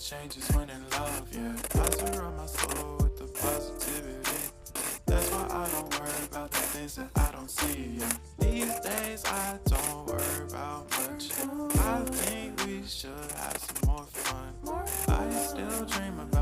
changes when in love, yeah. I surround my soul with the positivity. That's why I don't worry about the things that I don't see, yeah. These days I don't worry about much. I think we should have some more fun. I still dream about